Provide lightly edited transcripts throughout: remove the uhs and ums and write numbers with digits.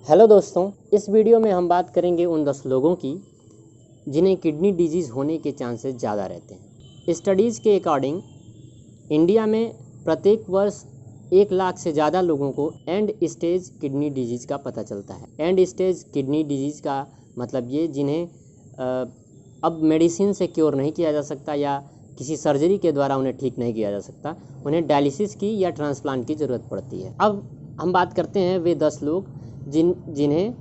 Hello दोस्तों, इस video में हम बात करेंगे उन 10 लोगों की जिन्हें किडनी डिजीज़ होने के चांसेस ज़्यादा रहते हैं। स्टडीज़ के अकॉर्डिंग इंडिया में प्रत्येक वर्ष 1 लाख से ज़्यादा लोगों को एंड स्टेज किडनी डिजीज़ का पता चलता है। एंड स्टेज किडनी डिजीज़ का मतलब ये जिन्हें अब मेडिसिन से क्योर नहीं किया जा सकता या किसी सर्जरी के द्वारा उन्हें ठीक नहीं किया जा सकता, उन्हें डायलिसिस की या ट्रांसप्लांट की ज़रूरत पड़ती है। अब हम बात करते हैं वे 10 लोग जिन्हें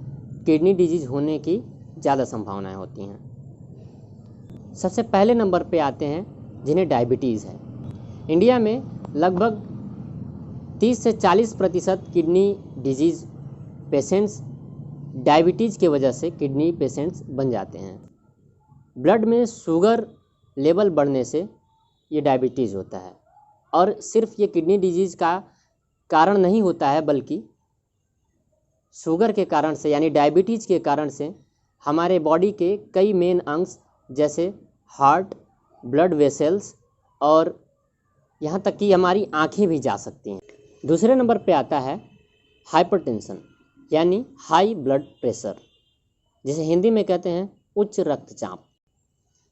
किडनी डिजीज़ होने की ज़्यादा संभावनाएं होती हैं। सबसे पहले नंबर पे आते हैं जिन्हें डायबिटीज़ है। इंडिया में लगभग 30 से 40% किडनी डिजीज़ पेशेंट्स डायबिटीज़ के वजह से किडनी पेशेंट्स बन जाते हैं। ब्लड में शुगर लेवल बढ़ने से ये डायबिटीज़ होता है और सिर्फ ये किडनी डिजीज़ का कारण नहीं होता है, बल्कि शुगर के कारण से यानी डायबिटीज़ के कारण से हमारे बॉडी के कई मेन अंग जैसे हार्ट, ब्लड वेसल्स और यहाँ तक कि हमारी आँखें भी जा सकती हैं। दूसरे नंबर पे आता है हाइपरटेंशन यानी हाई ब्लड प्रेशर, जिसे हिंदी में कहते हैं उच्च रक्तचाप।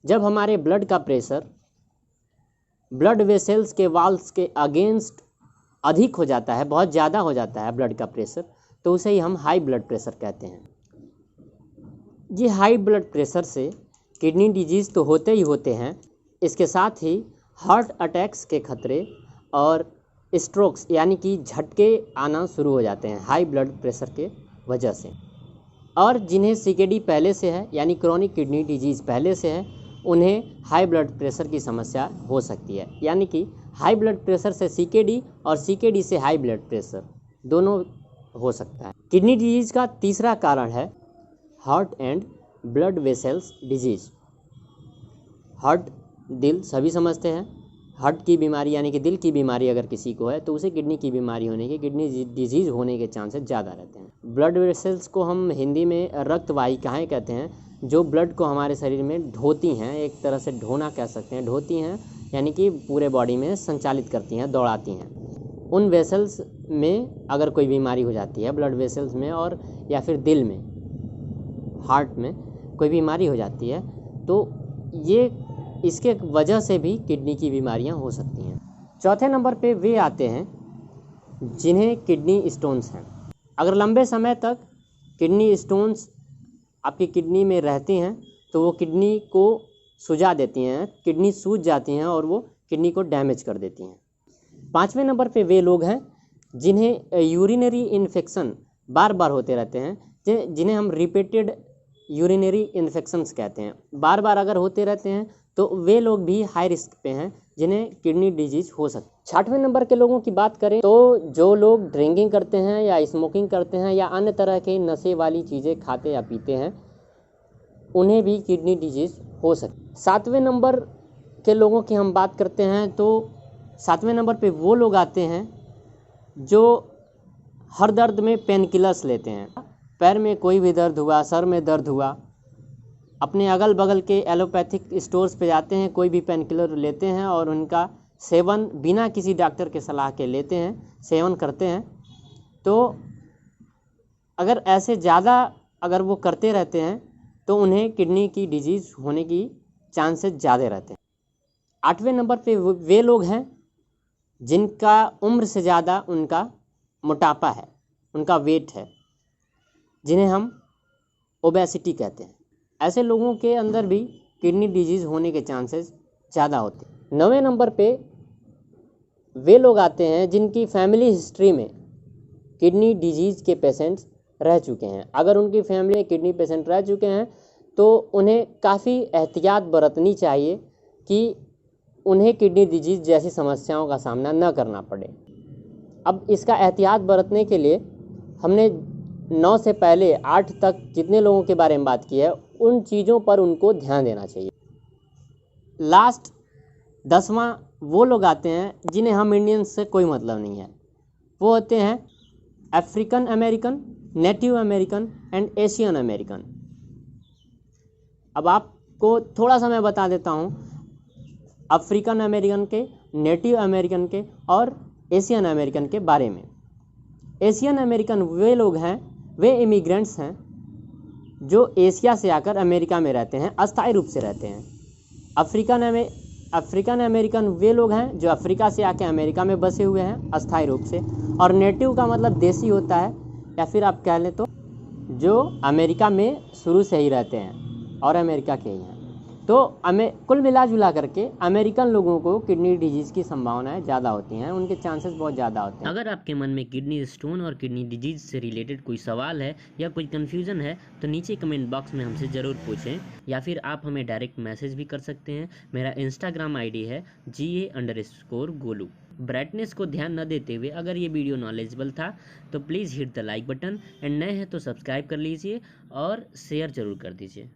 जब हमारे ब्लड का प्रेशर ब्लड वेसल्स के वाल्स के अगेंस्ट अधिक हो जाता है, बहुत ज़्यादा हो जाता है ब्लड का प्रेशर, तो उसे ही हम हाई ब्लड प्रेशर कहते हैं। ये हाई ब्लड प्रेशर से किडनी डिजीज़ तो होते ही होते हैं, इसके साथ ही हार्ट अटैक्स के खतरे और स्ट्रोक्स यानी कि झटके आना शुरू हो जाते हैं हाई ब्लड प्रेशर के वजह से। और जिन्हें सीकेडी पहले से है यानी क्रोनिक किडनी डिजीज़ पहले से है, उन्हें हाई ब्लड प्रेशर की समस्या हो सकती है। यानी कि हाई ब्लड प्रेशर से सीकेडी और सीकेडी से हाई ब्लड प्रेशर दोनों हो सकता है। किडनी डिजीज़ का तीसरा कारण है heart and blood vessels disease. Heart, दिल सभी समझते हैं। हार्ट की बीमारी यानी कि दिल की बीमारी अगर किसी को है तो उसे किडनी की बीमारी होने के, किडनी डिजीज़ होने के चांसेस ज़्यादा रहते हैं। ब्लड वेसल्स को हम हिंदी में रक्त वाहिकाएँ कहते हैं, जो ब्लड को हमारे शरीर में ढोती हैं, एक तरह से ढोना कह सकते हैं। ढोती हैं यानी कि पूरे बॉडी में संचालित करती हैं, दौड़ाती हैं। उन वेसल्स में अगर कोई बीमारी हो जाती है, ब्लड वेसल्स में और या फिर दिल में, हार्ट में कोई बीमारी हो जाती है, तो ये इसके वजह से भी किडनी की बीमारियां हो सकती हैं। चौथे नंबर पे वे आते हैं जिन्हें किडनी स्टोन्स हैं। अगर लंबे समय तक किडनी स्टोन्स आपकी किडनी में रहती हैं तो वो किडनी को सुजा देती हैं, किडनी सूज जाती हैं और वो किडनी को डैमेज कर देती हैं। पाँचवें नंबर पे वे लोग हैं जिन्हें यूरिनरी इन्फेक्शन बार बार होते रहते हैं, जिन्हें हम रिपीटेड यूरिनरी इन्फेक्शंस कहते हैं। बार बार अगर होते रहते हैं तो वे लोग भी हाई रिस्क पे हैं, जिन्हें किडनी डिजीज़ हो सकती है। छठवें नंबर के लोगों की बात करें तो जो लोग ड्रिंकिंग करते हैं या स्मोकिंग करते हैं या अन्य तरह के नशे वाली चीज़ें खाते या पीते हैं, उन्हें भी किडनी डिजीज़ हो सकती है। सातवें नंबर के लोगों की हम बात करते हैं तो सातवें नंबर पे वो लोग आते हैं जो हर दर्द में पेन किलर्स लेते हैं। पैर में कोई भी दर्द हुआ, सर में दर्द हुआ, अपने अगल बगल के एलोपैथिक स्टोर्स पे जाते हैं, कोई भी पेन किलर लेते हैं और उनका सेवन बिना किसी डॉक्टर के सलाह के लेते हैं, सेवन करते हैं। तो अगर ऐसे ज़्यादा अगर वो करते रहते हैं तो उन्हें किडनी की डिजीज़ होने की चांसेस ज़्यादा रहते हैं। आठवें नंबर पे वे लोग हैं जिनका उम्र से ज़्यादा उनका मोटापा है, उनका वेट है, जिन्हें हम ओबेसिटी कहते हैं। ऐसे लोगों के अंदर भी किडनी डिजीज़ होने के चांसेस ज़्यादा होते हैं। 9वें नंबर पे वे लोग आते हैं जिनकी फैमिली हिस्ट्री में किडनी डिजीज़ के पेशेंट्स रह चुके हैं। अगर उनकी फैमिली में किडनी पेशेंट रह चुके हैं तो उन्हें काफ़ी एहतियात बरतनी चाहिए कि उन्हें किडनी डिजीज़ जैसी समस्याओं का सामना न करना पड़े। अब इसका एहतियात बरतने के लिए हमने 9 से पहले 8 तक जितने लोगों के बारे में बात की है, उन चीज़ों पर उनको ध्यान देना चाहिए। लास्ट 10वां वो लोग आते हैं जिन्हें हम इंडियंस से कोई मतलब नहीं है। वो होते हैं African American, native American and Asian American. अब आपको थोड़ा सा मैं बता देता हूँ अफ्रीकन अमेरिकन के, नेटिव अमेरिकन के और एशियन अमेरिकन के बारे में। एशियन अमेरिकन वे लोग हैं वे इमिग्रेंट्स हैं जो एशिया से आकर अमेरिका में रहते हैं, अस्थायी रूप से रहते हैं। अफ्रीकन अमेरिकन वे लोग हैं जो अफ्रीका से आके अमेरिका में बसे हुए हैं अस्थायी रूप से। और नेटिव का मतलब देसी होता है, या फिर आप कह लें तो जो अमेरिका में शुरू से ही रहते हैं और अमेरिका के ही हैं। तो कुल मिला जुला करके अमेरिकन लोगों को किडनी डिजीज़ की संभावनाएं ज़्यादा होती हैं, उनके चांसेस बहुत ज़्यादा होते हैं। अगर आपके मन में किडनी स्टोन और किडनी डिजीज़ से रिलेटेड कोई सवाल है या कोई कन्फ्यूज़न है तो नीचे कमेंट बॉक्स में हमसे ज़रूर पूछें, या फिर आप हमें डायरेक्ट मैसेज भी कर सकते हैं। मेरा इंस्टाग्राम आईडी है GA_गोलू। ब्राइटनेस को ध्यान न देते हुए अगर ये वीडियो नॉलेजेबल था तो please hit the like button, and नए हैं तो सब्सक्राइब कर लीजिए और शेयर ज़रूर कर दीजिए।